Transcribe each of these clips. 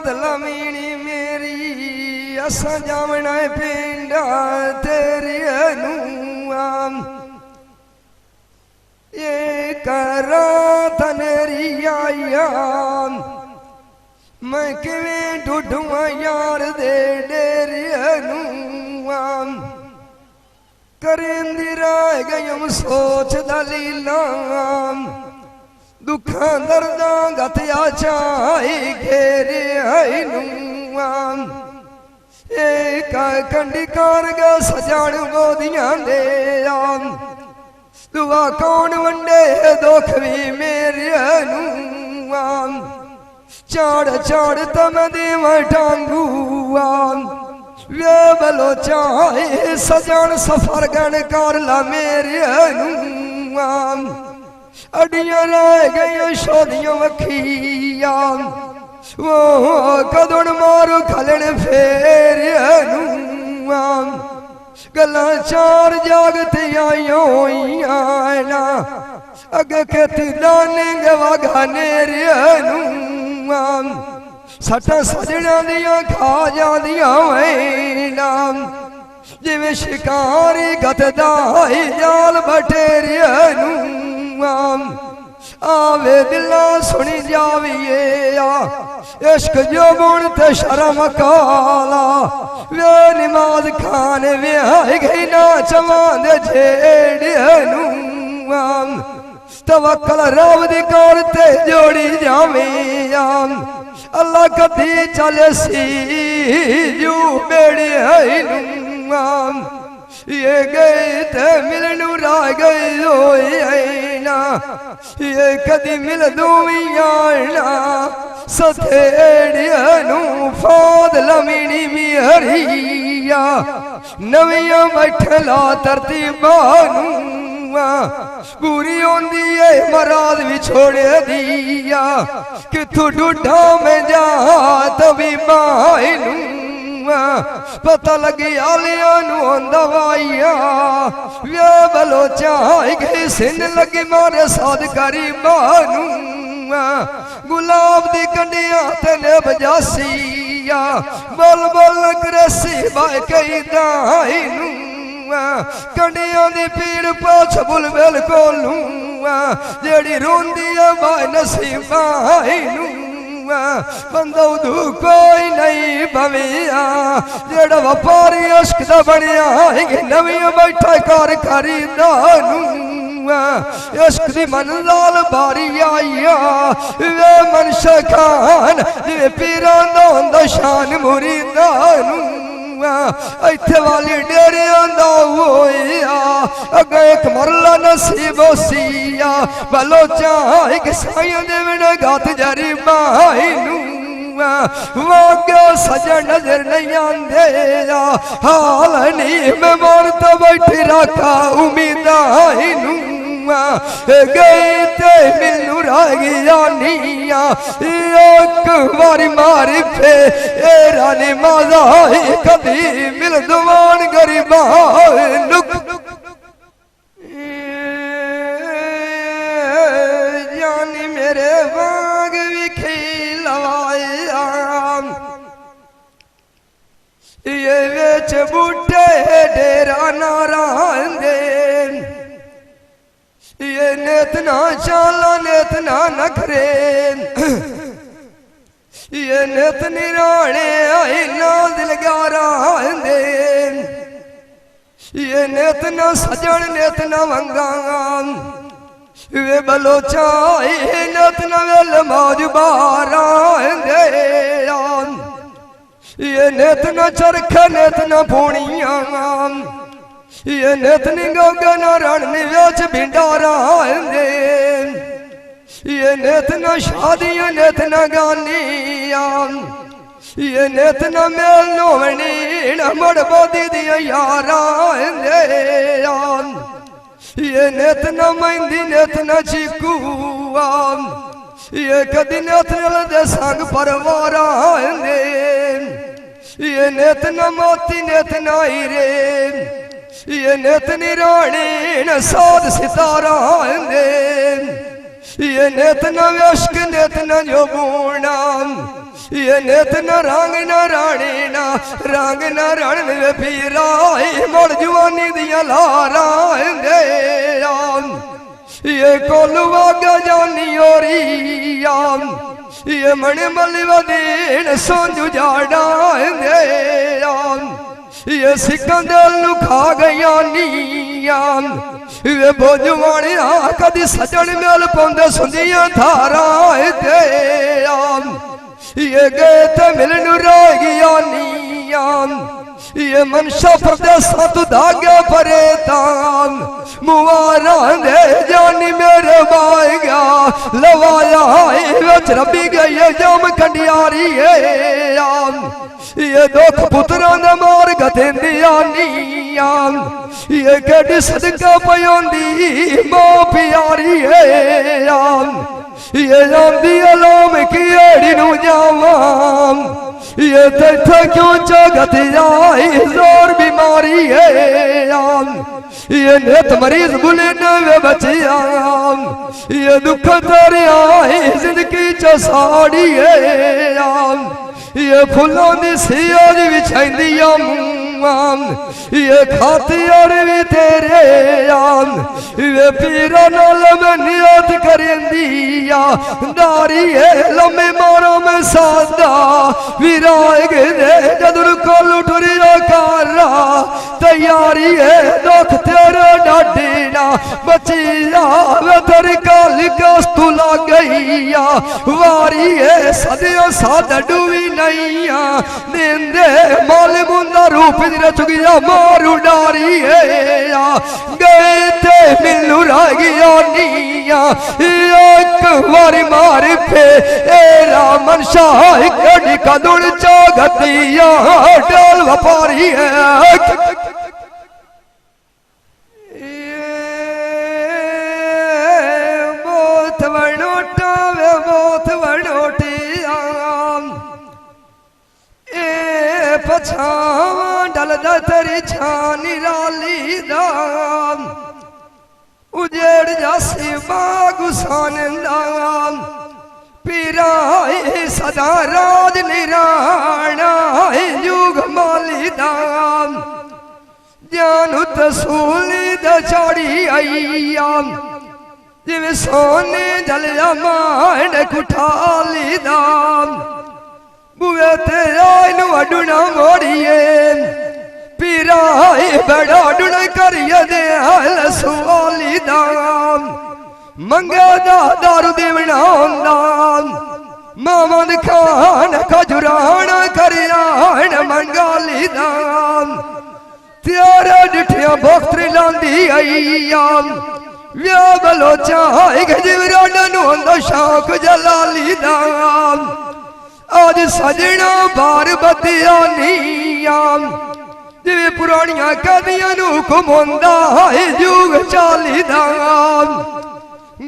लमीनी मेरी असा जावना पिंडा तेरी अनुआम ये करा तनेरी आयाम मैं किवें ढूंढूं यार दे डेरी अनुआम करेंदी रह गयम सोच दलीलाम दुखा दर्दा गतिया चाई घेरे आईनुआम एक कंडी कारगा सजान बोदियां दे आम दुआ कौन वंडे दुख भी मेरे अनुआम चाड़ चाड़ तम देव टांगुआम वे बलो चाहे सजान सफर गण कर ला मेरे अनुआम अडियां रह गई शोदियां वखियां वो कदुण मारो खलन फेर अनुआम गला चार जागत आयोना अगे खेती लाने गवा नेरे अनुआम सटा सजना दियां खा जादियां वैना जिवें शिकारी गतदाई जाल बटेरे अनुआम आवे दिला सुनी जाविए इश्क जो बुण ते शर्म काला वे नमाज खाने वे आई गई ना चवांद जेड़े अनुआम तवक्कल रब दी कर ते जोड़ी जावियां अल्लाह कदी चले सी जू बेड़ी अनुआम ये गए ते मिलनू रा गए होना ये कदी मिल दूना सथेड़ियानू फाद लमीनी मिहरिया नविया बैठला तरतीबानू पूरी होंदी है मराद भी छोड़े दिया किथू ढूंढा में जा तभी बाइनू पता लगी आलिया दवाइया वे बलो चाह गई सिंध लगी मारे साध करी बानू गुलाब दी कंडिया तेने बजासिया बोल बोल करसी बाय कई दाइनू कंडिया दी पीड़ पाछ बुलबुल कोलू जेड़ी रोंदी है बाय नसीबाइनू बंदा उदू कोई नहीं भविया जेड़ा व्यापारी इश्क दा बनिया नवी बैठा कर खरीदानू इश्क दी मनलाल बारी आईया वे मनशा खान जिवें पीरां दा हुंदा शान मुरीदानू इत्थे वाली डेरियां दा होया अगे एक मरला नसीब सिया भलो चाह एक साइयां दे विना गात जारी बाइनू वागे सजन नजर नहीं आंदे हाल नहीं मैं मरता बैठी रखा उम्मीदाइनू गई ते मिलू रह गया निया एक बारी मारी फे रानी माजा कभी मिल दुआन गरीबा जानी मेरे बाग विखी लवाया ये बेच बूटे डेरा नारायण ये नेतना चाला नेतना नखरे ये नेत निराणे आई ना दिल गारा दे ये नेतना सजन नेतना वंगा वे बलो चाहे नेतना वेल मौज बारा दे ये नेतना चरख नेतना पूणिया ये नेतनी गगन रण निवेच भिंडारा दे ये नेतना शादियां नेतना गानिया ये नेतना मेल नोवनी मड़ बोदी दिया यारा दे ये नेतना मेहंदी नेतना चीकुआ ये कदी नेतना दे संग परवारा दे ये नेतना मोती नेतना हीरे ये नेतनी रानी न साध सितारा दे ये नेतना व्यस्क नेतना जो बूना ये नेत न रंग न राणी ना रंग न रण वे पीरा मोड़ जवानी दिया लारा दे ये कोलवा गजानी ओरी ये मन मलवदीन सोंजू जाड़ा दे ये सिकंदर खा गया नीयाम ये बोझवाणी कदी सजन मेल पौंदे सुंदियां धारा दे ये गए ते मिलन रोगिया नीयाम ये मनसा प्रदेशा तू धागे परे ताम मुआरा दे जानी मेरे बाएगा लवाया वच रबी गई जम कंडियारी है ये दुख पुत्रा ने मार गतेंदिया नीयाम ये केडी सदका पयोंदी मां प्यारी है ये आंदी अलाम की एड़ी नु जावाम ये तेथे क्यों जगत आई जोर बीमारी है ये नेत मरीज बुले नवे बचिया ये दुख तेरे आई जिंदगी च साड़ी है ये फुलों दी सियाज बिछाइंदिया ये खाती और भी तेरे ये पीरा नाल में नियत करेंदिया दारी है लम्बे मारो में सादा विराग दे जदुर को लुटरिया कारा तैयारी है दुख तेरे डाडीना बचिया वे तेरी काली कस्तु लग गईया वारी है सदियों सादा डूबी नैया निंदे माल मुंदा रूप चुगिया मारू डारी है गए थे मिलू रागिया नीया एक बारी मार पे एरा मनशा कड़ी कदुड़ चौगतिया डाल व्यापारी है बहुत वनोटा वे बहुत वनोटिया ए पछावा डलदा तेरी छानी राली दाम उजेड़ जासी बागुसान दाम पीरा सदा राज निराणा युग माली दाम जानु तसूली द चढ़ी आईयाम जिवे सोने जलिया मान कुठाली दाम बुए ते आइन वडुना मोड़िए पीरा बड़ा डुन करिए दे हल सुवाली दाम मंगे दारू देवना दाम मामद खान खजुरान करियान मंगाली दाम तेरे डिठिया भोक्तरी लांदी आईयाम व्या बलोचा गजविरान नो शौक जलाली दाम आज सजना बार बतिया नीयाम जिवे पुरानिया कदियां नू घुमांदा है जुग चाली दाम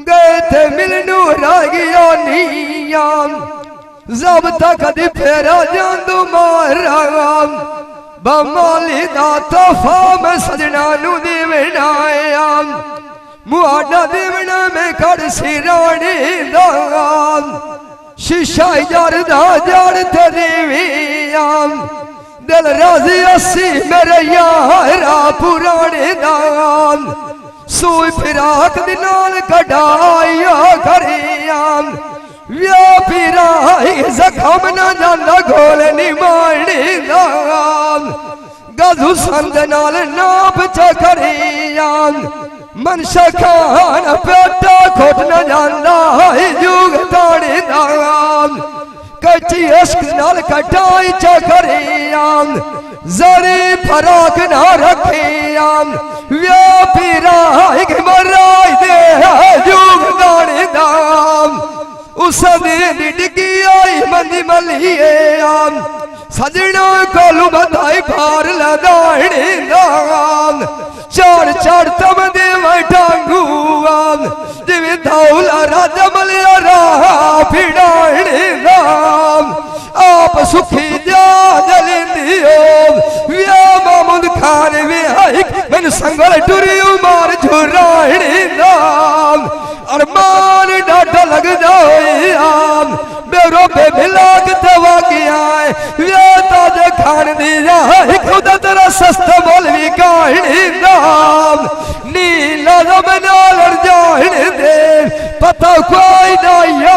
गए थे मिलनू रागिया नीयाम जब तक दी फेरा जांदू माराम बमाली दा तोहफा में सजना नू देवनायाम मुआडा देवना में कड़ सिरानी दाम शीशा जरदा जड़ते देवियाम दिल राजी अस्सी मेरे यारा पुराने दाम सूई फिराक दिनाल कढ़ाइया करियाम व्या फिराई जखम न जाना घोल निमाणी दाम गजू संद नाल नाप चकरियाम मनशा खान पेटा खोट न जाना युग ताड़ी दाम कच्ची इश्क नाल कटाई चकरियाम जरी फराक ना रखियाम व्यापी राय मराई दे युग ताड़ी दाम उस दिन डिगी आई मंदी मलिए आम सजना कोलू बधाई भार लदाड़ी दाम चार चार तम देव टांगू आम जिवे धौला राजा मलिया रहा फिड़ाड़ी दाम आप सुखी जा जलिंदियो व्या मामुद खान वे आई मन संगल टुरी उमार झुराड़ी दाम अरमान डाटा लग जाए आम बेरो पे मिलाक तवा वे ताजे खान दिया खुदा तेरा सस्ता मोल भी कहानी नाम नीला नाल जान दे पता कोई नहीं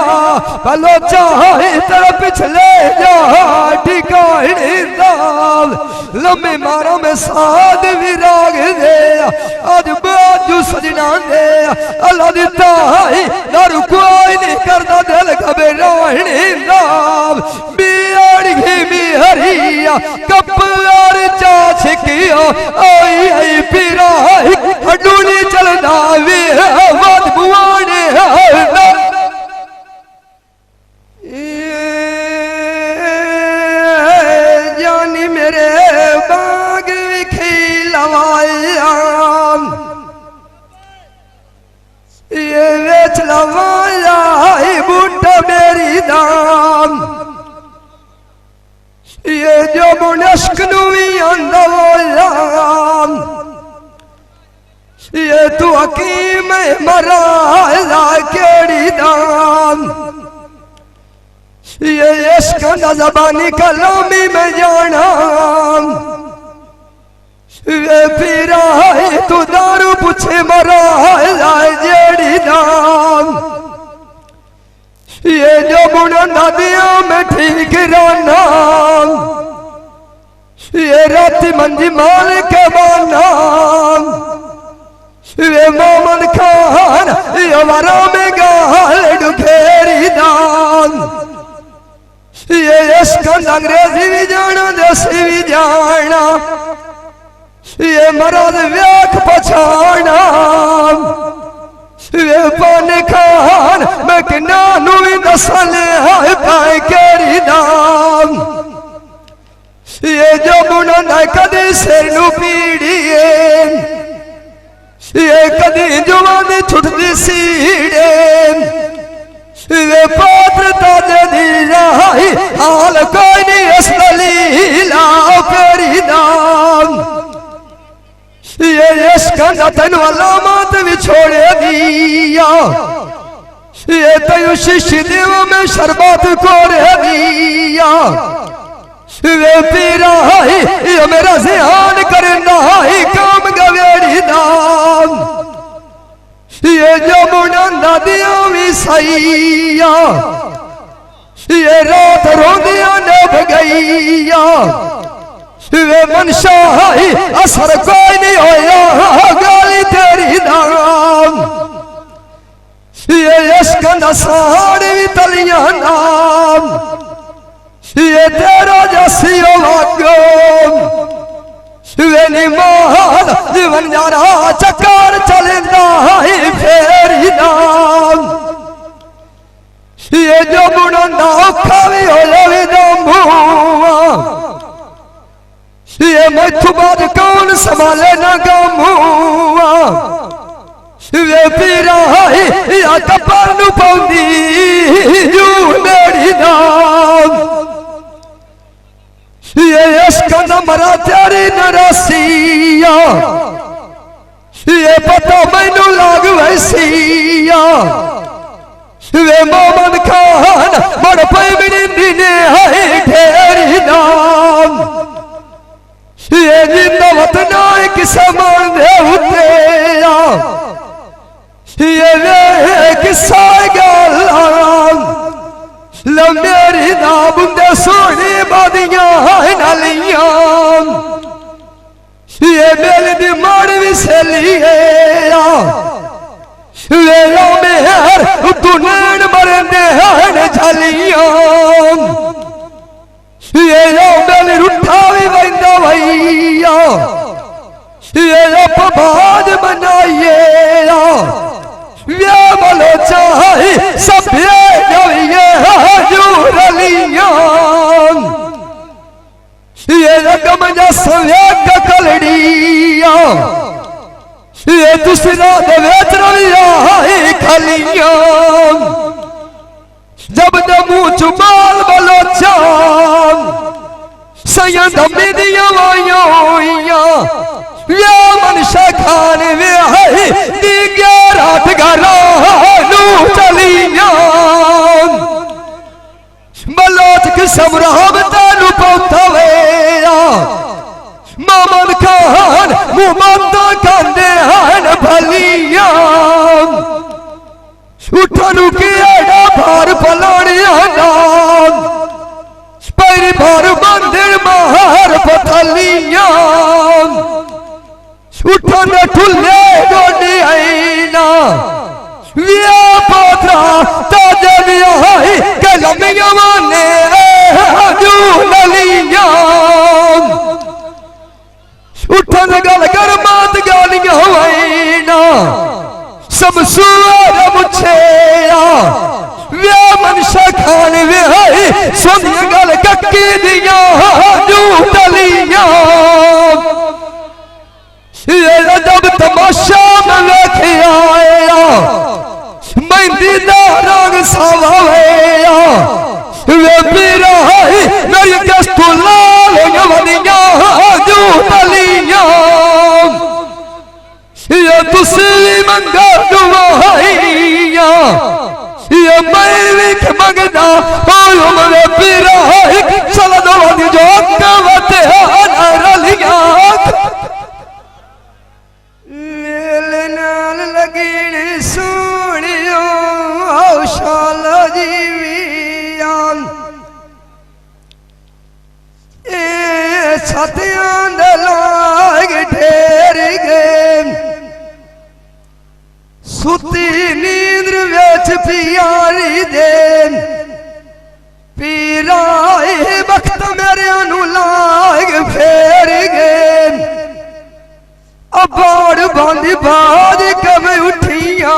भलो चाहे तेरा पिछले जा ठिकाने नाम लम्बे मारो में साध विराग दे आज बाजू सजना दे अल्लाह दिता है दारू कोई नहीं करता दिल घबराने नाम बियाड़ी भी हरिया कपड़ार चा छिकिया आई आई पीरा हडूनी चलना वे मत बुआने जानी मेरे बाग विखी लवाया ये वेच लवाया बूटा मेरी दाम ये जो मुनस्क नुवी अंदवाया ये तू हकीम मरा केड़ी दाम ये इश्क ना जबानी कलामी में जाना ये पीरा तू दारू पूछे मरा जेड़ी दाम ये जो मुना नदिया में ठीक रहना ये रात मंजी माल के बाना ये मोहम्मद खान ये वरा में गाल डुखेरी दान ये इश्क अंग्रेजी भी जाना देसी भी जाना ये मराद व्याख पछाना ये पान खान मैं किनानू भी दसले है पाए केरी दाम ये जो मुना न कदी सिर नू पीड़िए ये कदी जुबानी छुटती सीड़े ये पात्र ताजे दी रही हाल कोई नहीं असली लाओ केरी दाम ये इश्क नतन वाला मात भी छोड़े दिया ये तयु शिष्य देव में शरबत कोड़े दिया ये पीरा ये मेरा ध्यान करना काम गवेड़ी दाम ये जो मुना नदिया भी सैया ये रात रोंदिया नभ गईया ये मनशा असर कोई नहीं होया गाली तेरी दाम ये इश्क नसाड़ भी तलिया नाम ये तेरा जसियो भाग्यो ये निमान जीवन जाना चक्कर चलता है फेरी नाम ये जो मुना औखा भी हो भी दमुआ ये मैथु बाद कौन संभाले ना गमुआ ये पीरा या कपाल नु पौंदी जू मेरी नाम ये इश्क न मरा तेरी नरसिया ये पता मैनू लाग वैसिया ये मोहम्मद खान मड़ पे मिनी ने है ढेरी नाम ये जिंदा वतना किसे मान दे उते ये किसा गलाम लंबेरी ना बुंदे सोनी बादियां नालियां ये मेल दी माड़ भी सलिए ये मेहर तू नैन मरंदे हैं झलियां ये मेल रुठा भी बंदा भैया ये अपबाद बनाइए ये बोलो चाहे सभ्य ये ये रकम जसवे कलड़िया ये दूसरा देवेत्रिया खलिया जब दमू चुमाल बोलो चाम सया दमी दिया वाया ये मनुष्य खाने वे है दी 11 घरा नू चलिया मलोच की समराम तानू मुहम्मद कहते हैं भलिया उठनु किया भार पलानिया नाम पैर भार मंदिर महार पथलिया उठन ठुले गोडी आईना विया पात्रा ताजे वियाही कलमिया माने हजू नलिया उठन गल कर मात गालियां आईना सब सुअर मुछेया वे मनशा खान वियाही सुनिया गल कक्की दिया हजू नलिया ये जब तमाशा में देखिया मेहंदी दा रंग सवाया वे पीरा मेरी कस्तू लाल यवनिया जो तलिया ये तुसी मंगा दुआइया ये मैं भी मंगदा हो मेरे पीरा चल दो जो कवते रलिया लगीन सुनियो शाल जीवियान ए छतियां लाग ठेर गए सुती नींद्र वेच पियारी दे पीराए वक्त मेरे अनुलाग फेर गए अबाड़ बांधी बाज कब उठिया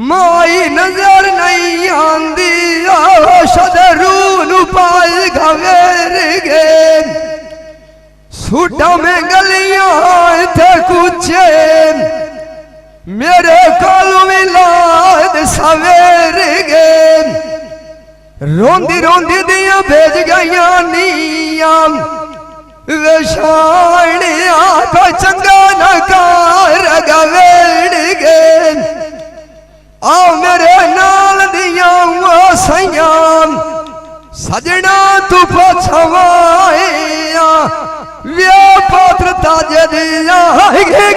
माई नजर नहीं आंदी शदरू पाल घवेर गए सूटा में गलियां थे कुछ मेरे कालू में लाद सवेर गए रोंदी रोंदी दिया भेज गया निया वेशाणिया को चंगा नकार गवेड़ गए आओ मेरे नाल दिया वो सयाम सजना तू पछवाया वे पात्र ताजे दिया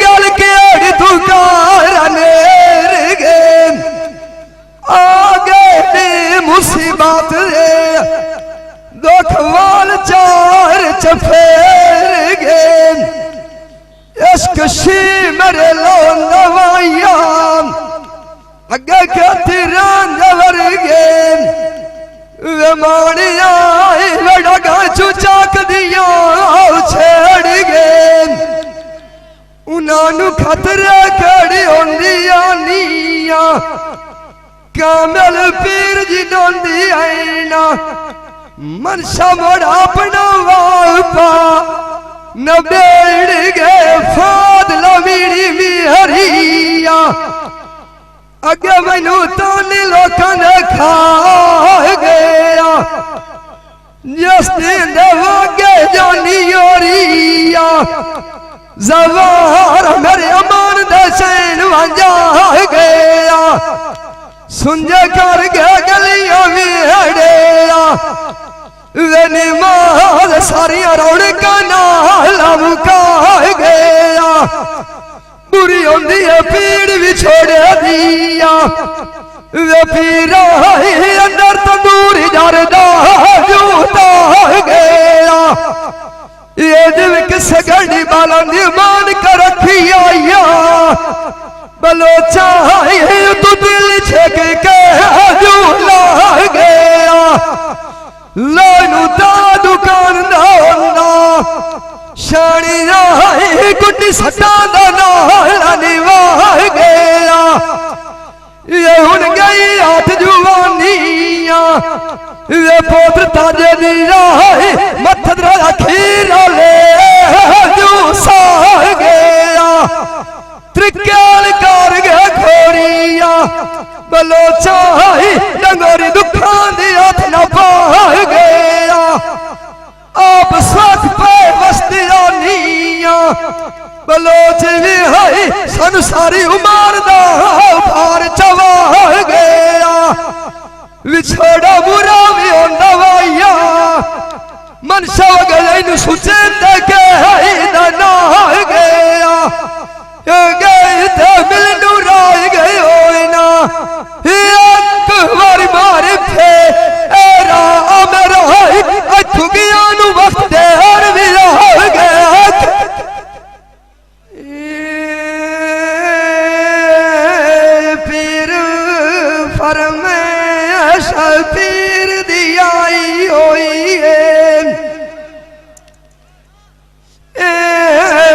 गल के तू कारनेर गए आगे मुसीबत रे दुखवाल चार चफेर गए इश्क शी मेरे लोंदवाया अगे कति रंजवर गए वे मानिया लड़का चुचाक दिया छेड़ गए उन्होंने खतरे खड़ी होंदिया निया कामल पीर जी डोंदी आईना मनसा मोड़ा अपना वापा नबेड़ गए फाद लमीड़ी मिहरिया अगे मैनू तो लोगों ने खा गया जिस दिन दे जानी ओरिया जवार मेरे अमान दसैन वंजा गया सुंजे कर गया गलियां मिहड़िया निमाज सारिया रौनका नाल मुका गया बुरी होंदी है पीड़ भी छोड़ दिया वे पीरा अंदर तंदूरी जरदा जूता गया ये दिल सगड़ी बालंदी मान कर रखी आया बलोचा तू दिल छेक के जूला गया लानू ता दुकान ना शानी राही गुड्डी सटा दा नाला निवाह गया ये हुन गई हाथ जुवानिया ये पोत्र ताजे दी राही मत्थद खीर ले जूसा गया त्रिकाल कर गया खोड़िया बलोचा डंगोरी दुखां दी हाथ न पा गया आप साथ पे वस्तिया निया बलोच भी है सन सारी उमर दा भार चवा गया विछोड़ा बुरा भी होंदा वाया मनशा गए सुचे के ना गया गए थे मिलनू राय गए हो ना एक बार मारे फे मेरा थुगिया वक्त दे और भी गया पीर फरमेश पीर दियाई होई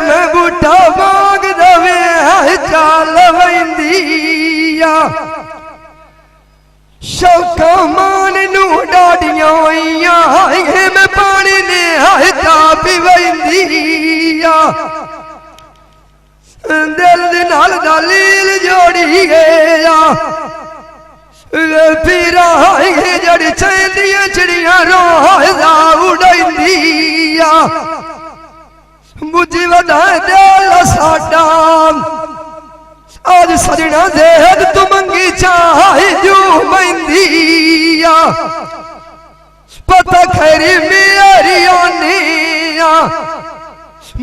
मैं बूढ़ा मांग दवे चाल वंदिया शौका मान नू डाडियां होइया मैं पानी ने चा पी वंदिया दिल दे नाल दलील जोड़ी गया पीरा जड़ी चंदियां चिड़ियां रोजा उड़ाइंदिया बुझी वधा दिल साडा आज सजना देद तू मंगी चाह जू मंदिया पता खैरी मेरी आनिया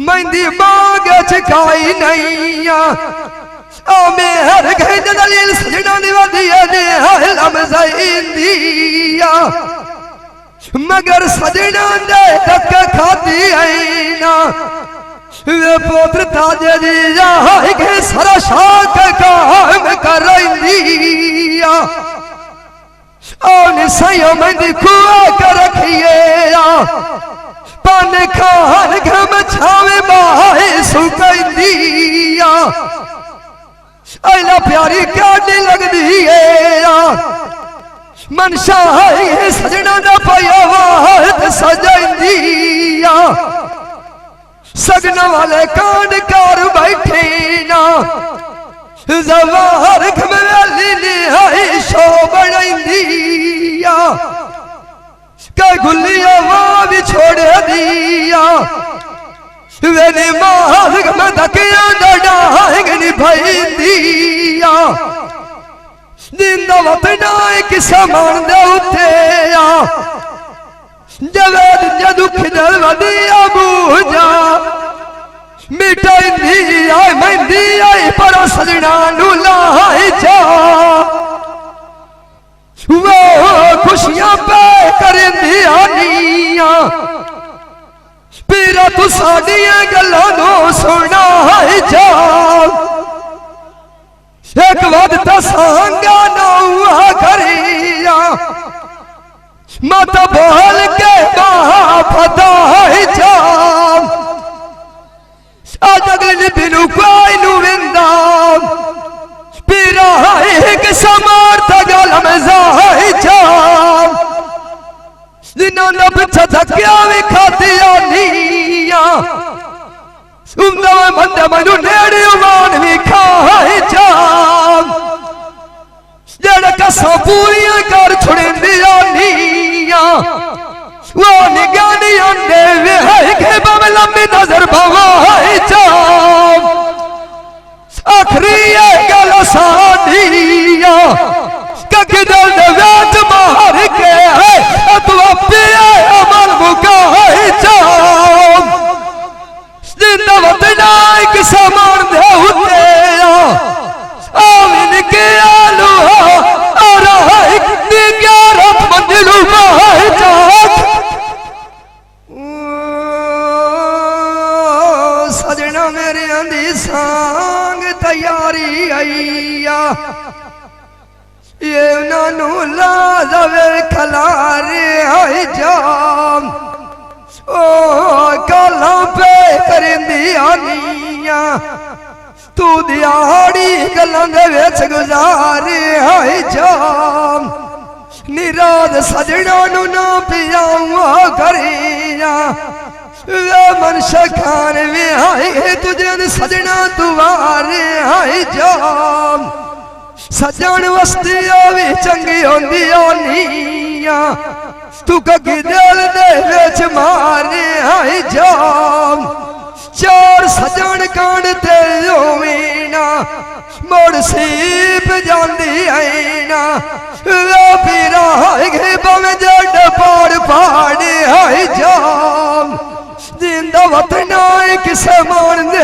मंदी मांग चकाई नहीं मेहर गई दलील सजना दिया ने लमज़िंदिया मगर सजना दे तक खाती आई ना पुत्र ताजे दिया के सारा शाक काम कर दिया और सयो मंदी खुआ कर रखिए पान खान घम छावे बाहे सुकंदिया अला प्यारी काटी लगदी है मनशा है सजना दा पाया वाहत सजंदिया सगन वाले कांड कर बैठे ना जवाहर खमली लिहाई शो बनदिया के गुलिया वहाँ भी छोड़ दिया वेने मार में धकिया डांगनी भईंदिया दिन वतना किस मान दे उठे जवेद जदुख दल वदिया बूझा मिटाई आई मंदी आई पर सजना नू लाई जा वो खुशियां पे करेंदी आनिया पीरा तू साडियां गल्लां नो सुना जा एक बात तो सांगा ना हुआ करिया मत बोल के फता जा आज अगले बिनु कोई नु विंदा पीरा एक समर्थ गल में जाई जा दिनों न पिछा धक्या भी खाती आनिया सुंदर मंद मनु नेड़ी उमान भी खाई जा जड़ कसा पूरियां कर छुड़ेंदी आनिया वो निगानी अंडे वे है के बम लंबी नजर भवाई जा आखिरी ये गल सादिया ककी दिल दे वेच मार के है तू पिए अमल मुकाई जा जिंदा वतना एक समान दे होते आमिन के आलू और एक निगारत मंजिल माई जा सजना मेरे अंधी सांग तैयारी आईया ये नानू ला दवे खलारे आई जाम ओ काला पे करेंदी आनिया तू दिहाड़ी गल्लां दे विच गुजारे आई जाम निराद सजना नू ना पियाऊं करिया मन शखान में आए तुझे सजना दुआरे आई जाम सजन वस्तिया भी चंगी होंदी आनिया तू कगी दिल दे विच मारे आई जाम चार सजन कांड ते होवीना मोड़ सीप जांदी आईना वे पीरा गए बम जड़ पाड़ पाड़ आई जा किसे मान दे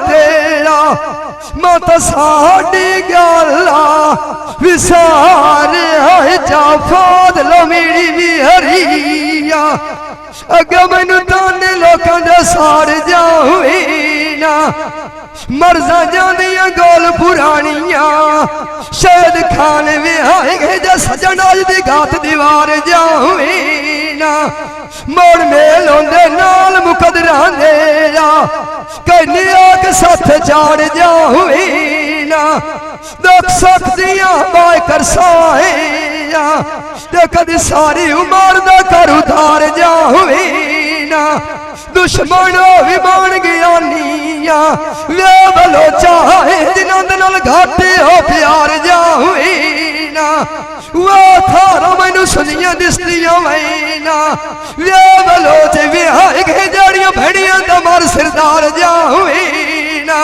तेरा मत साड़ी गला विसारे है जा फाद लो मेरी भी हरिया अगे मैनू ताने लोकां दे साड़ जावी ना मरजा जांदियां गोल पुरानियां शहद खान विहाए गए जा सजन अज दी गात दीवार जावी ना मोड़ मेल होंदे नाल मुकदरां दे कहीं आग सथ चाड़ जावी ना दुख सुख दियां बाय कर साया ते कदी सारी उमर दा कर उधार जावी ना दुश्मन भी बन गया नीया वे बलो चाहे जिन्हों दे नाल घाटे हो प्यार जावी ना वो थारा मैनू सुनिया दिसदियां वैना वे बलो च विहाए गए जड़ियां भेड़ियां दा मर सरदार जावी ना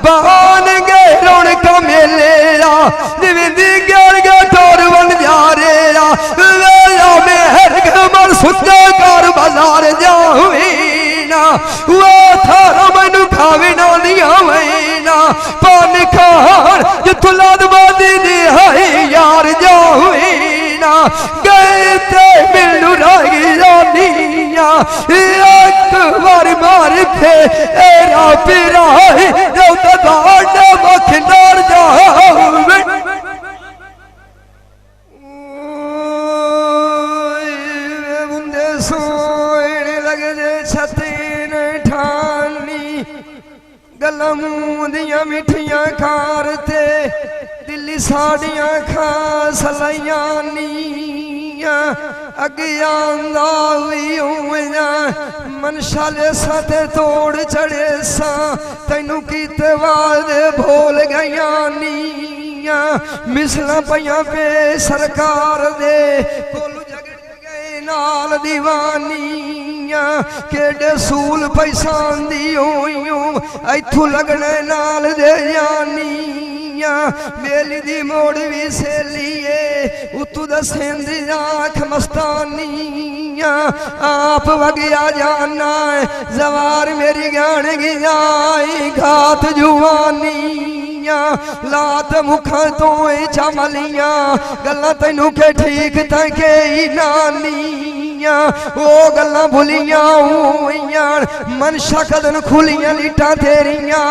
बहान गए रौनक मेले जिवें दी गल गे टोर बन जा रेया वेला मेहर के मर सुते कर बाजार जावी ना वो थारा मैनू खावे ना दिया वैना पान खान जिथों लादबादी दी है यार जावी ना गए ते मिलू रही जानिया एक बार मार थे एरा पीरा जो तबाड़ मखनार जावे बुंदे सोने लगे छतीन ठानी गल्लां मूंह दियां मिठियां खारते दिल्ली साड़ियां खा सलाइयां नीयां अगे आंदा भी उवें मनशाले साथे तोड़ चढ़े सा तैनू कीते वादे भूल गईयां नीयां मिसलां पईयां पे सरकार दे कोल गए नाल दीवानियां केडे सूल पैसा दी होइयों इथों लगने नाल दे जानियां मेली दी मोड़ भी सेलिए उतू दसेंदी आँख मस्तानियां आप वगिया जाना जवार मेरी गान गिजाई घात जुआनियां लात मुखा तो चमलियां गल्लां तैनू के ठीक तके नानियां वो गल्लां भुलियां हुइयां मनशा कदन खुलियां लीटां तेरियां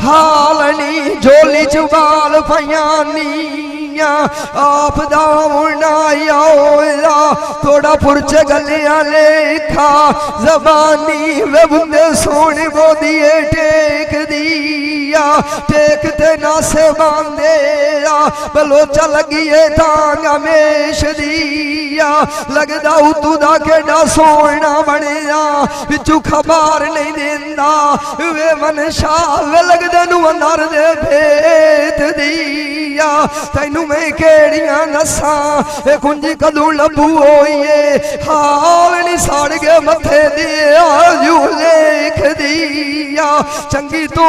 हाल नी झोली च बाल पईयां नीयां आप दा मुंडा आया थोड़ा पुरच गलियां लेखा जबानी वे बुंदे सोने बोदिए टेक दिया टेक ते ना से बांधे बलोचा लगिए तांग मेश दिया लगदा उतू दा केडा सोना बनिया विचू खबर नहीं देंदा वे मनशा वे लगदे नु अंदर दे भेत दिया तैनू मैं केड़ियां नसां ए कुंजी कदू लबू होइए हाल नहीं सड़ गए मथे दे आजू लेख दिया चंगी तो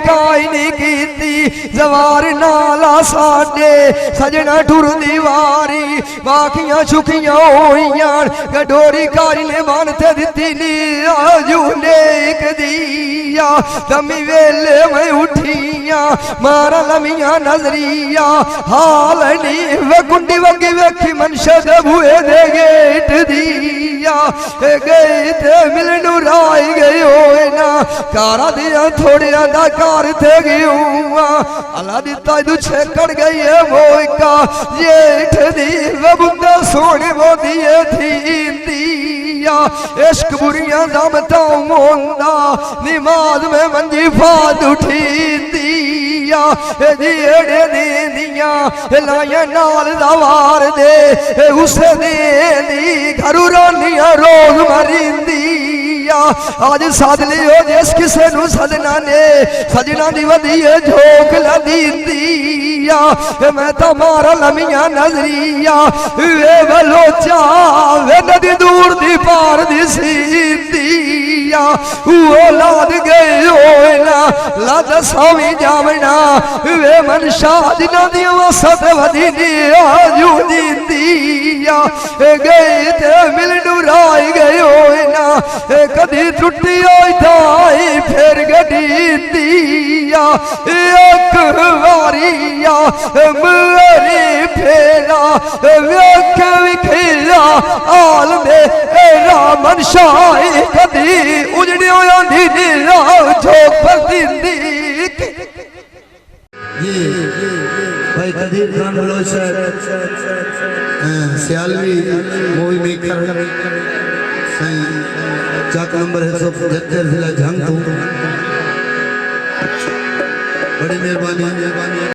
काई नहीं कीती जवार नाला साडे सजना टुर दीवारी बाकियां छुकियां होइयां गडोरी कारी ने बन ते दिती नी आजू लेख दिया दमी वेले मैं उठिया मारा लमिया नजरिया हाल नी वे गुंडी वगी वेखी मनशा दे बुए दे गेट दिया गए ते मिलनू राई गए होए ना कारा दिया थोड़िया दा कार थे गयूआ अल्लाह दिता दू छेकड़ गई है मोइका जेठ दी वे बुंदा सोने वो दिए थी दिया इश्क बुरियां दमता मोंदा निमाज में मंजी फाद उठी दिया एड़े दे दिया लाया नाल दवार दे उसे दे दी घरू रानिया रोज मरिंदी आज साध लियो जिस किसे नू सजना ने सजना दी वधिए झोंक ला दींदिया मैं तो मारा लमिया नजरिया वे बलोचा वे नदी दूर दी पार दी सींदिया वो लाद गए होए ना लाद सावी जावना वे मनशा जिना दी वसत वधी दी आजू दींदिया गए ते मिल डुराई गए होए ना कदी टुटी होई ताई फेर गडी दिया एक वारिया मेरी फेरा वेख विखिया आल में रामन शाही कदी उजड़ी आंधी झोंक पर दिंदी। ये भाई कदीर खान बलोच सियालवी मूवी मेकर सही चाक नंबर है 175 जिला झंग। बड़ी मेहरबानी।